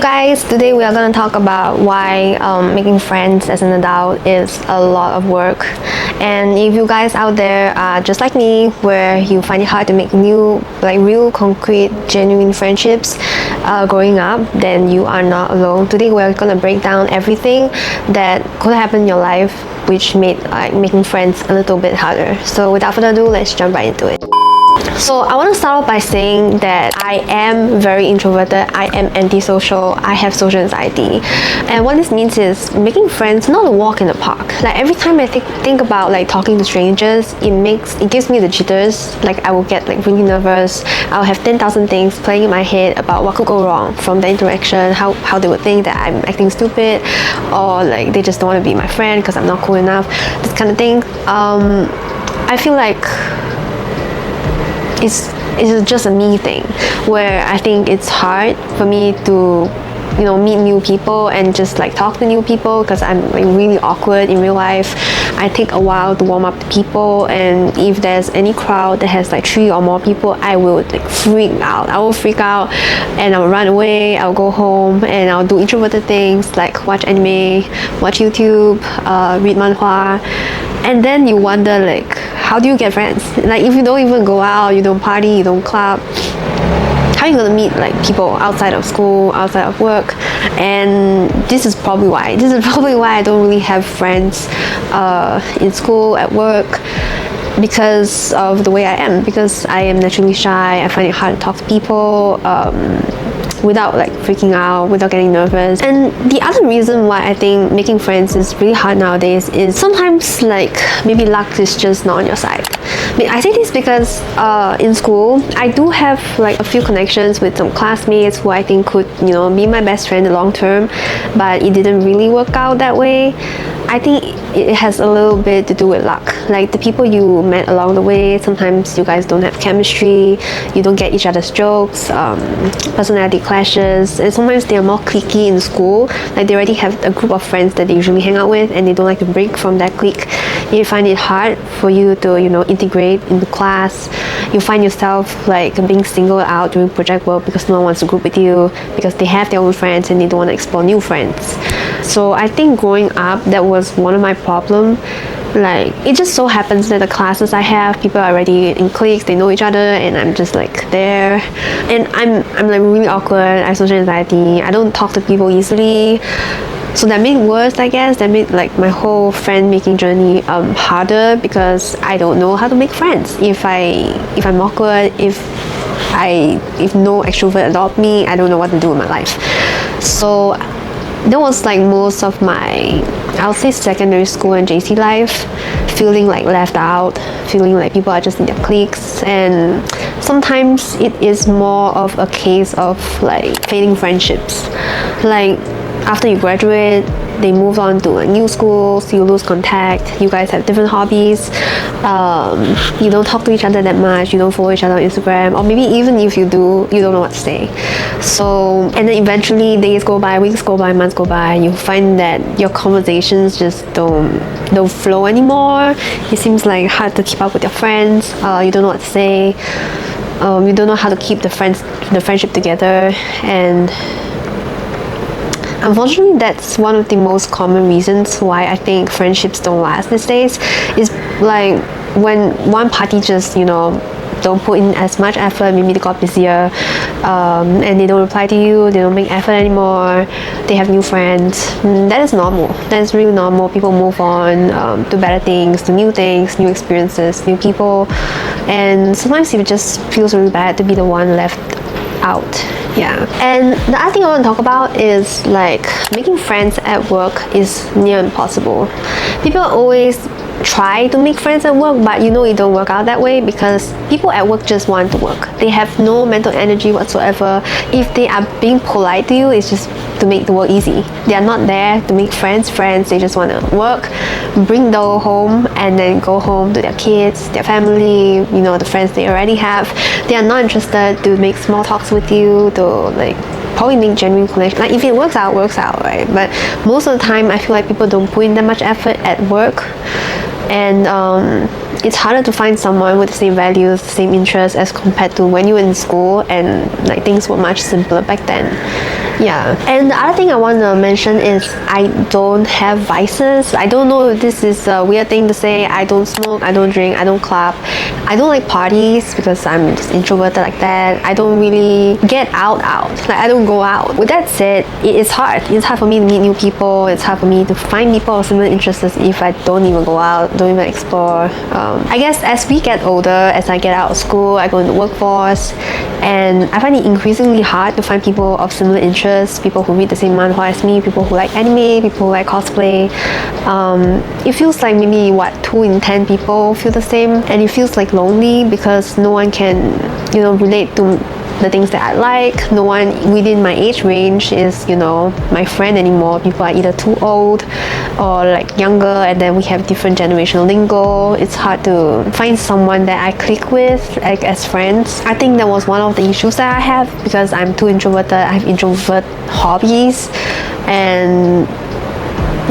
guys, today we are going to talk about why making friends as an adult is a lot of work. And if you guys out there are just like me, where you find it hard to make new, like real, concrete, genuine friendships growing up, then you are not alone. Today we're going to break down everything that could happen in your life which made making friends a little bit harder. So without further ado, let's jump right into it. So I want to start off by saying that I am very introverted, I am antisocial, I have social anxiety. And what this means is making friends, not a walk in the park. Like every time I think about like talking to strangers, it gives me the jitters. Like I will get like really nervous. I'll have 10,000 things playing in my head about what could go wrong from the interaction, how they would think that I'm acting stupid, or like they just don't want to be my friend because I'm not cool enough, this kind of thing. I feel like it's just a me thing, where I think it's hard for me to meet new people and just like talk to new people because I'm like really awkward in real life. I take a while to warm up to people, and if there's any crowd that has like 3 or more people, I will like freak out. I will freak out and I'll run away. I'll go home and I'll do introverted things like watch anime, watch YouTube, read manhwa. And then you wonder, like, how do you get friends? Like if you don't even go out, you don't party, you don't club, how are you gonna meet like people outside of school, outside of work? And this is probably why I don't really have friends in school, at work, because of the way I am. Because I am naturally shy, I find it hard to talk to people without like freaking out, without getting nervous. And the other reason why I think making friends is really hard nowadays is sometimes like maybe luck is just not on your side. I say this because in school I do have like a few connections with some classmates who I think could be my best friend in the long term, but it didn't really work out that way. I think it has a little bit to do with luck. Like the people you met along the way, sometimes you guys don't have chemistry, you don't get each other's jokes, personality clashes, and sometimes they're more cliquey in school. Like they already have a group of friends that they usually hang out with and they don't like to break from that clique. You find it hard for you to integrate into class. You find yourself like being singled out during project work because no one wants to group with you, because they have their own friends and they don't want to explore new friends. So I think growing up, that was one of my problems. Like it just so happens that the classes I have, people are already in cliques, they know each other, and I'm just like there, and I'm like really awkward. I have social anxiety, I don't talk to people easily. So that made it worse, I guess. That made like my whole friend making journey harder, because I don't know how to make friends. If I'm awkward, if no extrovert adopt me, I don't know what to do with my life. So that was like most of my, I'll say, secondary school and JC life, feeling like left out, feeling like people are just in their cliques. And sometimes it is more of a case of like fading friendships. Like after you graduate, they move on to like new schools, you lose contact, you guys have different hobbies, you don't talk to each other that much, you don't follow each other on Instagram, or maybe even if you do, you don't know what to say. So, and then eventually days go by, weeks go by, months go by, you find that your conversations just don't flow anymore. It seems like hard to keep up with your friends, you don't know what to say, you don't know how to keep the friendship together. And unfortunately, that's one of the most common reasons why I think friendships don't last these days. Is like when one party just don't put in as much effort, maybe they got busier, and they don't reply to you, they don't make effort anymore, they have new friends. That is normal. That is really normal. People move on to better things, to new things, new experiences, new people, and sometimes it just feels really bad to be the one left out. Yeah. And the other thing I want to talk about is like making friends at work is near impossible. People always try to make friends at work, but it don't work out that way, because people at work just want to work. They have no mental energy whatsoever. If they are being polite to you, it's just to make the work easy. They are not there to make friends. They just want to work, bring dough home, and then go home to their kids, their family, the friends they already have. They are not interested to make small talks with you, to like probably make genuine connection. Like if it works out, right? But most of the time I feel like people don't put in that much effort at work, and it's harder to find someone with the same values, the same interests as compared to when you were in school, and like things were much simpler back then. Yeah. And the other thing I want to mention is I don't have vices. I don't know if this is a weird thing to say. I don't smoke, I don't drink, I don't club. I don't like parties because I'm just introverted like that. I don't really get out. Like I don't go out. With that said, it's hard. It's hard for me to meet new people. It's hard for me to find people of similar interests if I don't even go out, don't even explore. I guess as we get older, as I get out of school, I go into the workforce, and I find it increasingly hard to find people of similar interests, people who read the same manhwa as me, people who like anime, people who like cosplay. It feels like maybe 2 in 10 people feel the same, and it feels like lonely because no one can, relate to the things that I like. No one within my age range is, my friend anymore. People are either too old or like younger, and then we have different generational lingo. It's hard to find someone that I click with, like as friends. I think that was one of the issues that I have because I'm too introverted. I have introvert hobbies, and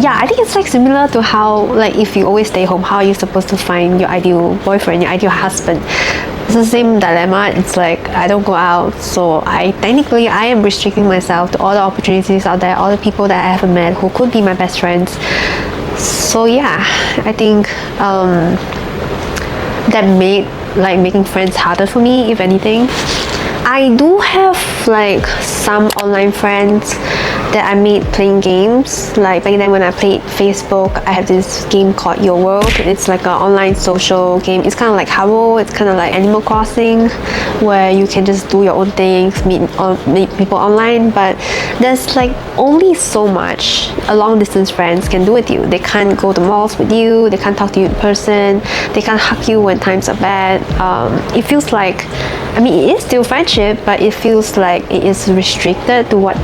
yeah, I think it's like similar to how, like, if you always stay home, how are you supposed to find your ideal boyfriend, your ideal husband? It's the same dilemma. It's like I don't go out, so I am restricting myself to all the opportunities out there, all the people that I haven't met who could be my best friends. So yeah, I think that made like making friends harder for me, if anything. I do have like some online friends that I made playing games. Like back then when I played Facebook, I have this game called Your World. It's like an online social game. It's kind of like 𝘓𝐻𝐼𝐸. It's kind of like Animal Crossing, where you can just do your own things, meet people online. But there's like only so much a long distance friends can do with you. They can't go to malls with you. They can't talk to you in person. They can't hug you when times are bad. It feels like, it is still friendship, but it feels like it is restricted to what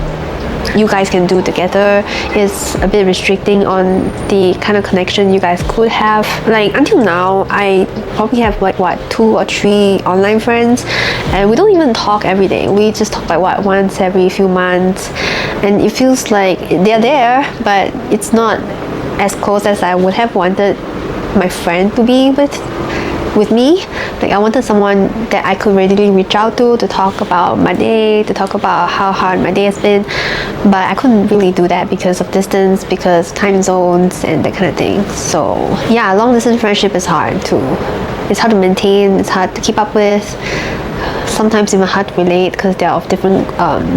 you guys can do together. Is a bit restricting on the kind of connection you guys could have. Like until now, I probably have like 2 or 3 online friends, and we don't even talk every day. We just talk like once every few months, and it feels like they're there, but it's not as close as I would have wanted my friend to be with me. Like I wanted someone that I could readily reach out to talk about my day, to talk about how hard my day has been, but I couldn't really do that because of distance, because time zones and that kind of thing. So yeah, long distance friendship is hard to maintain, it's hard to keep up with. Sometimes even hard to relate because they're of different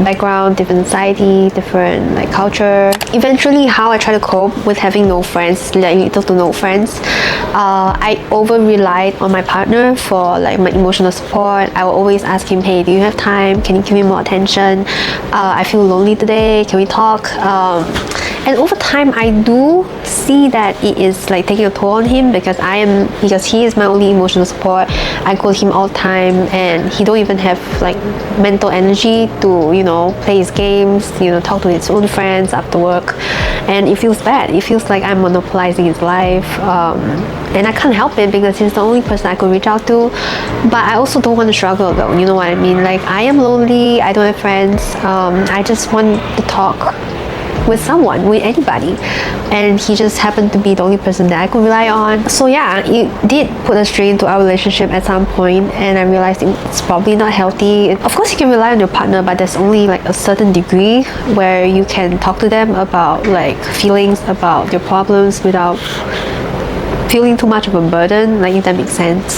background, different society, different like culture. Eventually, how I try to cope with having no friends, like little to no friends, I over-relied on my partner for like my emotional support. I will always ask him, hey, do you have time? Can you give me more attention? I feel lonely today. Can we talk? And over time, I do see that it is like taking a toll on him because he is my only emotional support. I call him all the time, and he don't even have like mental energy to play his games, talk to his own friends after work, and it feels bad. It feels like I'm monopolizing his life, and I can't help it because he's the only person I could reach out to. But I also don't want to struggle alone. You know what I mean? Like I am lonely. I don't have friends. I just want to talk with someone, with anybody, and he just happened to be the only person that I could rely on. So yeah, it did put a strain to our relationship at some point, and I realized it's probably not healthy. Of course you can rely on your partner, but there's only like a certain degree where you can talk to them about like feelings, about your problems without feeling too much of a burden, like if that makes sense.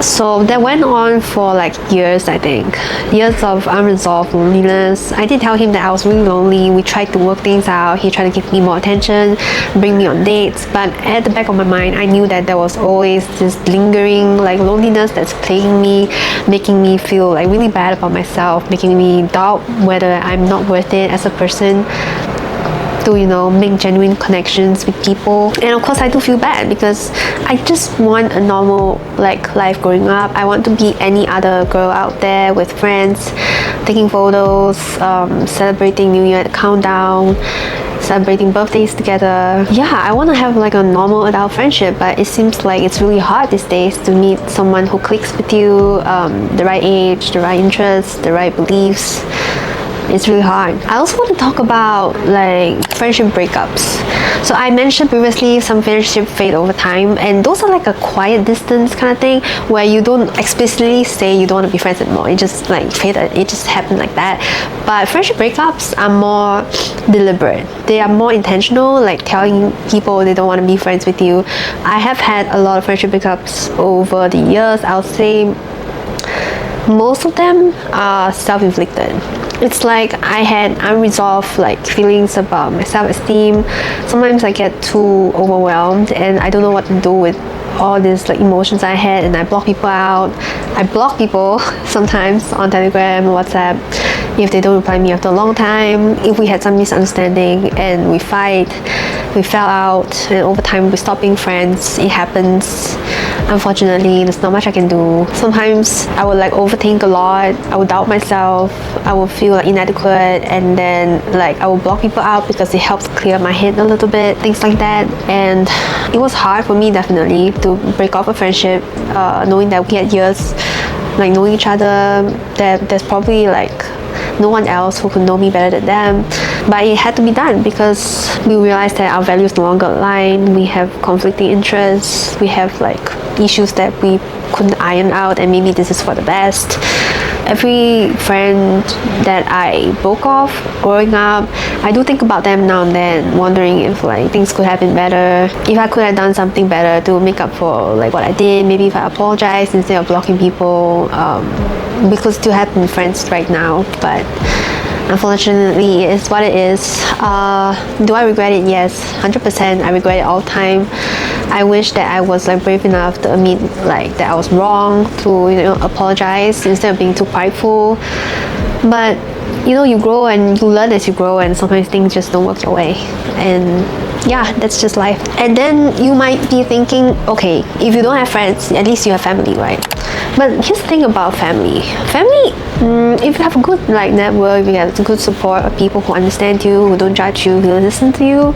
So that went on for like years, I think. Years of unresolved loneliness. I did tell him that I was really lonely. We tried to work things out. He tried to give me more attention, bring me on dates. But at the back of my mind, I knew that there was always this lingering like loneliness that's plaguing me, making me feel like really bad about myself, making me doubt whether I'm not worth it as a person to make genuine connections with people. And of course I do feel bad because I just want a normal like life growing up. I want to be any other girl out there with friends, taking photos, celebrating New Year at the countdown, celebrating birthdays together. Yeah, I want to have like a normal adult friendship, but it seems like it's really hard these days to meet someone who clicks with you, the right age, the right interests, the right beliefs. It's really hard. I also want to talk about like friendship breakups. So I mentioned previously some friendship fade over time, and those are like a quiet distance kind of thing where you don't explicitly say you don't want to be friends anymore. It just like faded. It just happened like that. But friendship breakups are more deliberate. They are more intentional, like telling people they don't want to be friends with you. I have had a lot of friendship breakups over the years. I'll say most of them are self-inflicted. It's like I had unresolved like feelings about my self-esteem. Sometimes I get too overwhelmed and I don't know what to do with all these like emotions I had, and I block people out. I block people sometimes on Telegram, WhatsApp, if they don't reply me after a long time, if we had some misunderstanding and we fight, we fell out, and over time we stop being friends. It happens. Unfortunately, there's not much I can do. Sometimes I would like overthink a lot. I would doubt myself. I would feel like inadequate, and then like I would block people out because it helps clear my head a little bit, things like that. And it was hard for me definitely to break off a friendship, knowing that we had years like knowing each other, that there's probably like no one else who could know me better than them. But it had to be done because we realized that our values no longer align. We have conflicting interests. We have like issues that we couldn't iron out, and maybe this is for the best. Every friend that I broke off growing up, I do think about them now and then, wondering if like things could have been better, if I could have done something better to make up for like what I did. Maybe if I apologized instead of blocking people. We could still have been friends right now, but unfortunately it's what it is. Do I regret it? Yes, 100%. I regret it all the time. I wish that I was like brave enough to admit like that I was wrong, to apologize instead of being too prideful. But you grow and you learn as you grow, and sometimes things just don't work your way, and yeah, that's just life. And then you might be thinking, okay, if you don't have friends, at least you have family, right? But here's the thing about family. If you have a good like network, if you have good support of people who understand you, who don't judge you, who listen to you,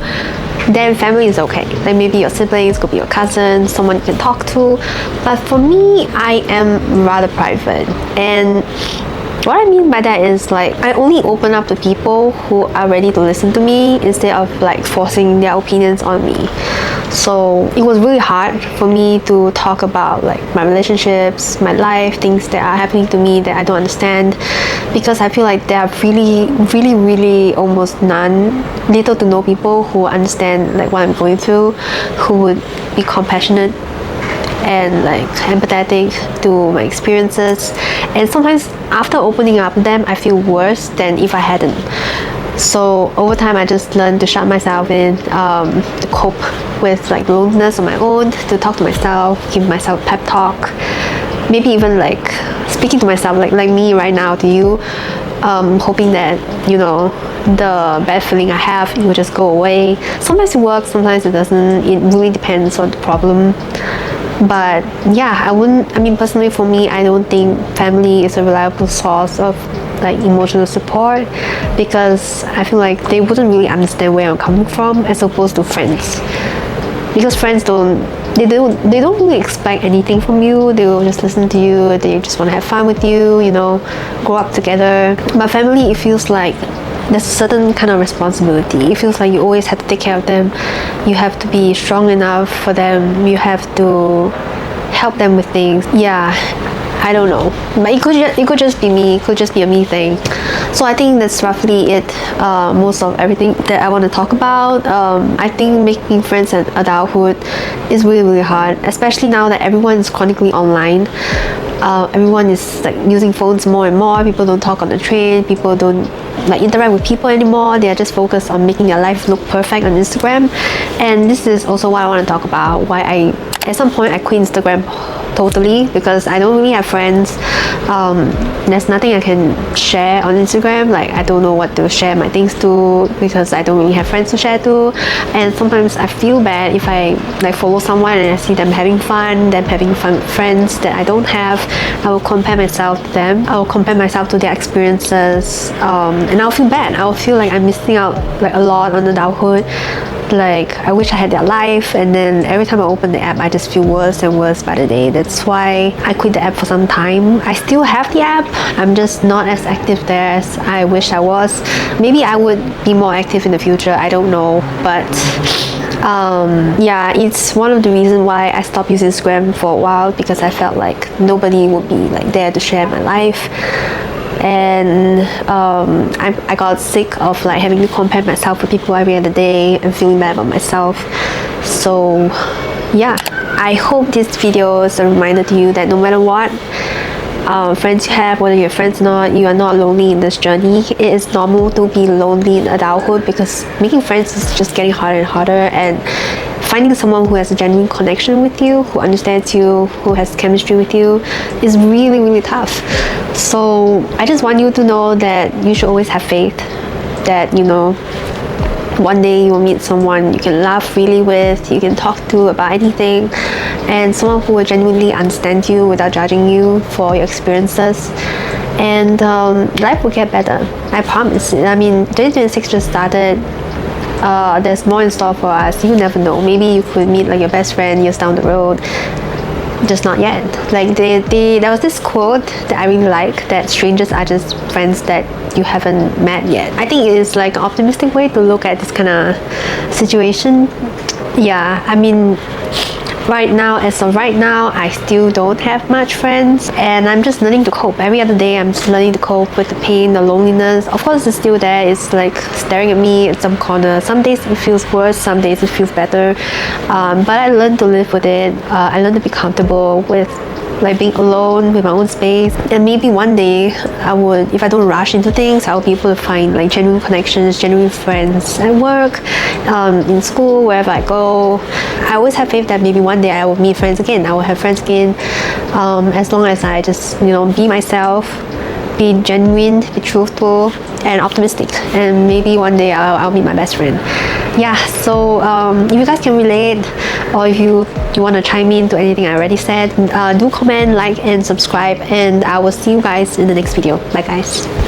then family is okay. Like maybe your siblings, could be your cousins, someone you can talk to. But for me, I am rather private, and what I mean by that is like I only open up to people who are ready to listen to me instead of like forcing their opinions on me. So it was really hard for me to talk about like my relationships, my life, things that are happening to me that I don't understand, because I feel like there are really almost little to no people who understand like what I'm going through, who would be compassionate and like empathetic to my experiences. And sometimes after opening up to them, I feel worse than if I hadn't. So over time, I just learned to shut myself in, to cope with like loneliness on my own, to talk to myself, give myself a pep talk, maybe even like speaking to myself like me right now to you, hoping that the bad feeling I have, it will just go away. Sometimes it works, sometimes it doesn't. It really depends on the problem. But yeah, personally for me, I don't think family is a reliable source of like emotional support, because I feel like they wouldn't really understand where I'm coming from, as opposed to friends. Because friends don't really expect anything from you. They will just listen to you. They just want to have fun with you, grow up together. But family, it feels like there's a certain kind of responsibility. It feels like you always have to take care of them. You have to be strong enough for them. You have to help them with things. Yeah, I don't know. But it could just be me. It could just be a me thing. So I think that's roughly it. Most of everything that I want to talk about. I think making friends in adulthood is really hard, especially now that everyone is chronically online. Everyone is like using phones more and more. People don't talk on the train. People don't like interact with people anymore. They are just focused on making their life look perfect on Instagram. And this is also what I want to talk about, why at some point I quit Instagram totally, because I don't really have friends. There's nothing I can share on Instagram. Like I don't know what to share my things to, because I don't really have friends to share to. And sometimes I feel bad if I like follow someone and I see them having fun with friends that I don't have. I will compare myself to them. I will compare myself to their experiences, and I'll feel bad. I'll feel like I'm missing out like a lot on adulthood. Like, I wish I had their life, and then every time I open the app I just feel worse and worse by the day. That's why I quit the app for some time. I still have the app, I'm just not as active there as I wish I was. Maybe I would be more active in the future, I don't know, but yeah, it's one of the reasons why I stopped using Instagram for a while, because I felt like nobody would be like there to share my life. And I got sick of like having to compare myself with people every other day and feeling bad about myself. So yeah, I hope this video is a reminder to you that no matter what friends you have, whether you're friends or not, you are not lonely in this journey. It is normal to be lonely in adulthood, because making friends is just getting harder and harder, and finding someone who has a genuine connection with you, who understands you, who has chemistry with you, is really, really tough. So I just want you to know that you should always have faith that, you know, one day you will meet someone you can laugh freely with, you can talk to about anything, and someone who will genuinely understand you without judging you for your experiences. And life will get better, I promise. I mean, 2026 just started. There's more in store for us. You never know, maybe you could meet like your best friend years down the road, just not yet. Like there was this quote that I really like, that strangers are just friends that you haven't met yet. I think it is like an optimistic way to look at this kind of situation. Yeah, I mean, right now, as of right now, I still don't have much friends, and I'm just learning to cope. Every other day I'm just learning to cope with the pain, the loneliness. Of course it's still there, it's like staring at me in some corner. Some days it feels worse, some days it feels better, but I learned to live with it. I learned to be comfortable with like being alone with my own space. And maybe one day I would, if I don't rush into things, I'll be able to find like genuine connections, genuine friends at work, in school, wherever I go. I always have faith that maybe one day I will meet friends again, I will have friends again, as long as I just, you know, be myself, be genuine, be truthful, and optimistic. And maybe one day I'll meet my best friend. Yeah, so if you guys can relate, or if you want to chime in to anything I already said, do comment, like, and subscribe, and I will see you guys in the next video. Bye guys.